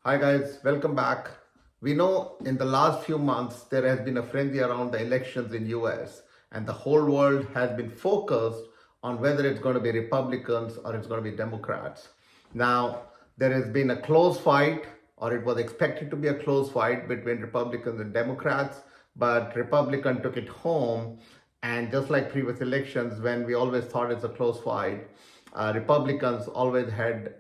Hi guys, welcome back. We know in the last few months there has been a frenzy around the elections in US and the whole world has been focused on whether it's going to be Republicans or it's going to be Democrats. Now, there has been a close fight or it was expected to be a close fight between Republicans and Democrats, but Republican took it home, and just like previous elections when we always thought it's a close fight, Republicans always had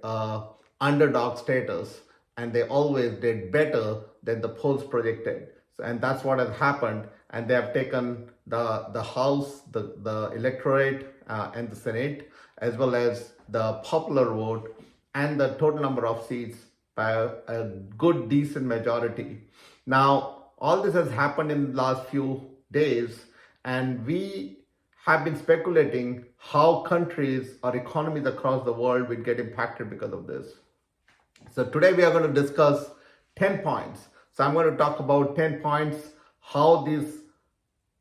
underdog status and they always did better than the polls projected. And that's what has happened. And they have taken the House, the electorate, and the Senate, as well as the popular vote and the total number of seats by a good, decent majority. Now, all this has happened in the last few days, and we have been speculating how countries or economies across the world will get impacted because of this. So today we are going to discuss 10 points. So I'm going to talk about 10 points, how these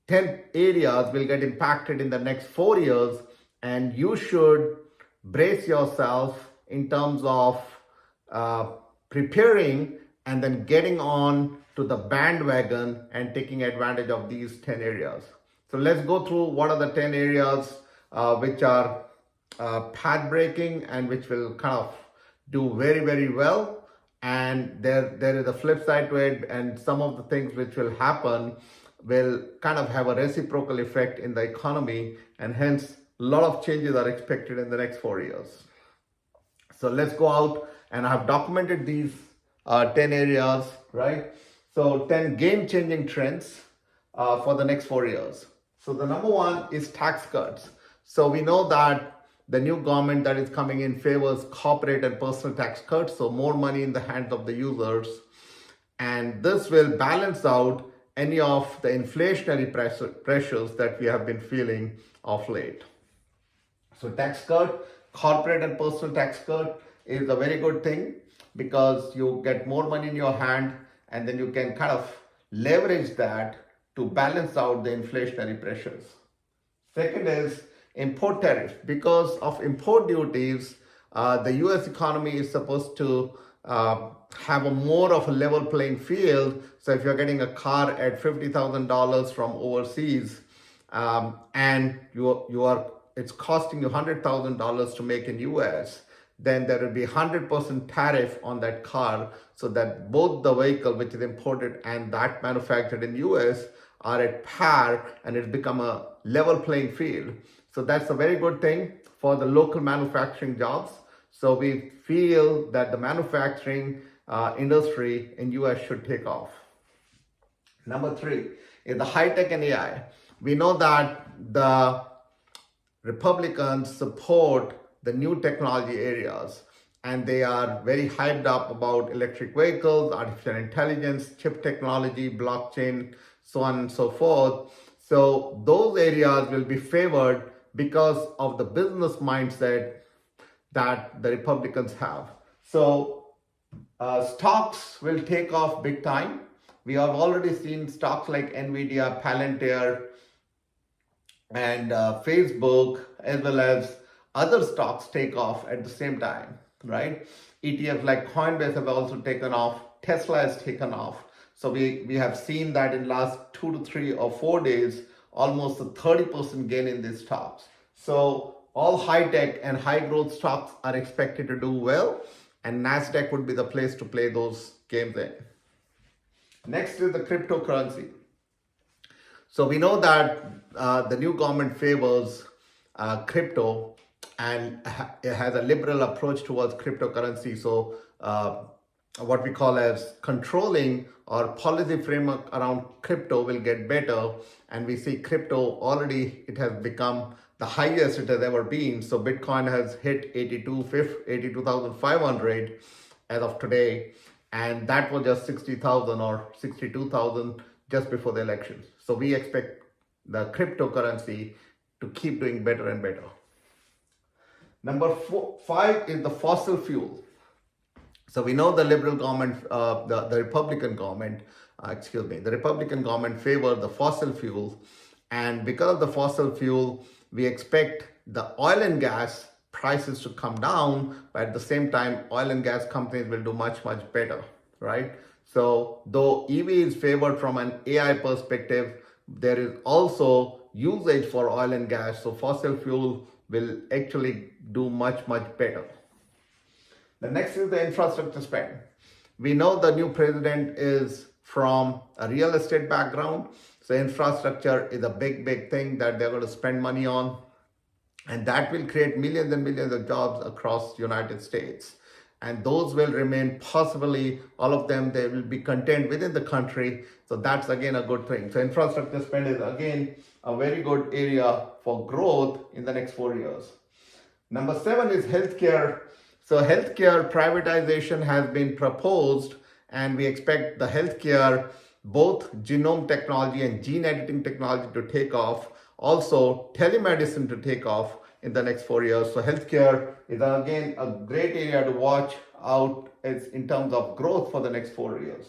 10 areas will get impacted in the next 4 years, and you should brace yourself in terms of preparing and then getting on to the bandwagon and taking advantage of these 10 areas. So let's go through what are the 10 areas which are path breaking and which will kind of do very, very well. And there is a flip side to it, and some of the things which will happen will kind of have a reciprocal effect in the economy, and hence a lot of changes are expected in the next 4 years. So let's go out, and I have documented these 10 areas, right? So 10 game-changing trends for the next 4 years. So the number one is tax cuts. So we know that the new government that is coming in favors corporate and personal tax cuts, so more money in the hands of the users. And this will balance out any of the inflationary pressures that we have been feeling of late. So tax cut, corporate and personal tax cut is a very good thing because you get more money in your hand and then you can kind of leverage that to balance out the inflationary pressures. Second is import tariff. Because of import duties, the US economy is supposed to have a more of a level playing field. So if you're getting a car at $50,000 from overseas, and it's costing you $100,000 to make in US, then there will be 100% tariff on that car, so that both the vehicle which is imported and that manufactured in US are at par, and it's become a level playing field. So that's a very good thing for the local manufacturing jobs. So we feel that the manufacturing industry in US should take off. Number three is the high tech and AI. We know that the Republicans support the new technology areas, and they are very hyped up about electric vehicles, artificial intelligence, chip technology, blockchain, so on and so forth. So those areas will be favored because of the business mindset that the Republicans have. So stocks will take off big time. We have already seen stocks like Nvidia, Palantir, and Facebook, as well as other stocks take off at the same time, right? ETFs like Coinbase have also taken off. Tesla has taken off. So we have seen that in last 2 to 3 or 4 days, almost a 30% gain in these stocks. So all high tech and high growth stocks are expected to do well, and NASDAQ would be the place to play those games in. Next is the cryptocurrency. So we know that the new government favors crypto, and it has a liberal approach towards cryptocurrency. So what we call as controlling or policy framework around crypto will get better, and we see crypto already, it has become the highest it has ever been. So Bitcoin has hit 82,500 as of today, and that was just 60,000 or 62,000 just before the elections. So we expect the cryptocurrency to keep doing better and better. Number 5 is the fossil fuel. So we know the liberal government, the Republican government, the Republican government favor the fossil fuel. And because of the fossil fuel, we expect the oil and gas prices to come down, but at the same time, oil and gas companies will do much, much better, right? So though EV is favored from an AI perspective, there is also usage for oil and gas. So fossil fuel will actually do much, much better. The next is the infrastructure spend. We know the new president is from a real estate background. So infrastructure is a big, big thing that they're going to spend money on. And that will create millions and millions of jobs across the United States. And those will remain, possibly all of them, they will be contained within the country. So that's again a good thing. So infrastructure spend is again a very good area for growth in the next 4 years. Number 7 is healthcare. So healthcare privatization has been proposed, and we expect the healthcare, both genome technology and gene editing technology, to take off. Also, telemedicine to take off in the next 4 years. So healthcare is again a great area to watch out in terms of growth for the next 4 years.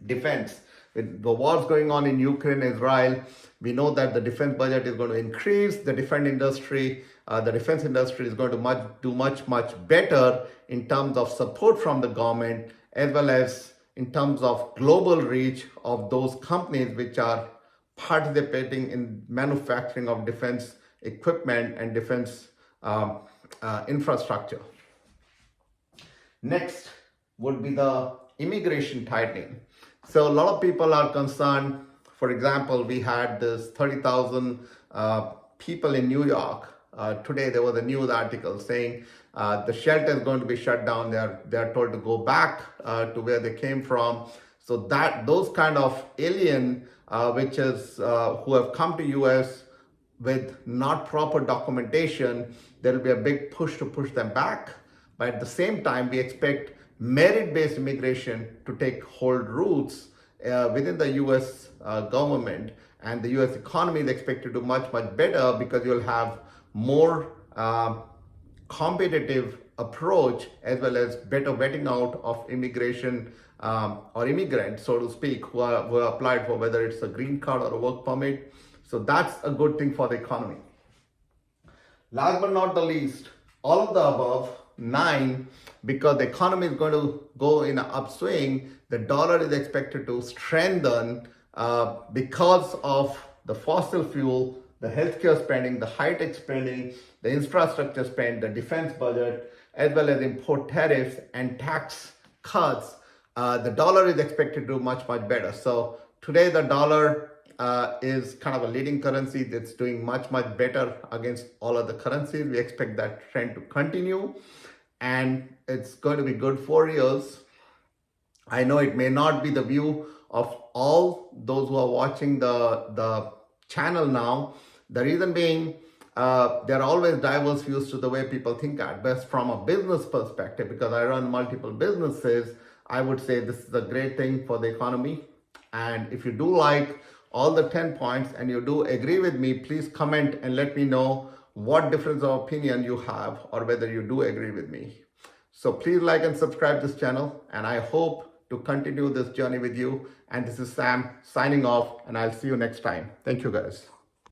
Defense. With the wars going on in Ukraine, Israel, we know that the defense budget is going to increase. The defense industry is going to do much better in terms of support from the government, as well as in terms of global reach of those companies which are participating in manufacturing of defense equipment and defense infrastructure. Next would be the immigration tightening. So a lot of people are concerned. For example, we had this 30,000 people in New York. Today there was a news article saying the shelter is going to be shut down. They are told to go back to where they came from. So that those kind of alien who have come to US with not proper documentation, there will be a big push to push them back. But at the same time, we expect merit-based immigration to take hold roots within the US government, and the US economy is expected to do much better because you'll have more competitive approach, as well as better vetting out of immigration or immigrants, so to speak, who applied for, whether it's a green card or a work permit. So that's a good thing for the economy. Last but not the least, all of the above 9, because the economy is going to go in an upswing, the dollar is expected to strengthen because of the fossil fuel, the healthcare spending, the high-tech spending, the infrastructure spend, the defense budget, as well as import tariffs and tax cuts. The dollar is expected to do much better. So today the dollar is kind of a leading currency. It's doing much better against all other currencies. We expect that trend to continue, and it's going to be good 4 years. I know it may not be the view of all those who are watching the channel now. The reason being, there are always diverse views to the way people think at best from a business perspective. Because I run multiple businesses, I would say this is a great thing for the economy. And if you do like all the 10 points and you do agree with me, please comment and let me know what difference of opinion you have, or whether you do agree with me. So please like and subscribe this channel, and I hope to continue this journey with you. And this is Sam signing off, and I'll see you next time. Thank you guys.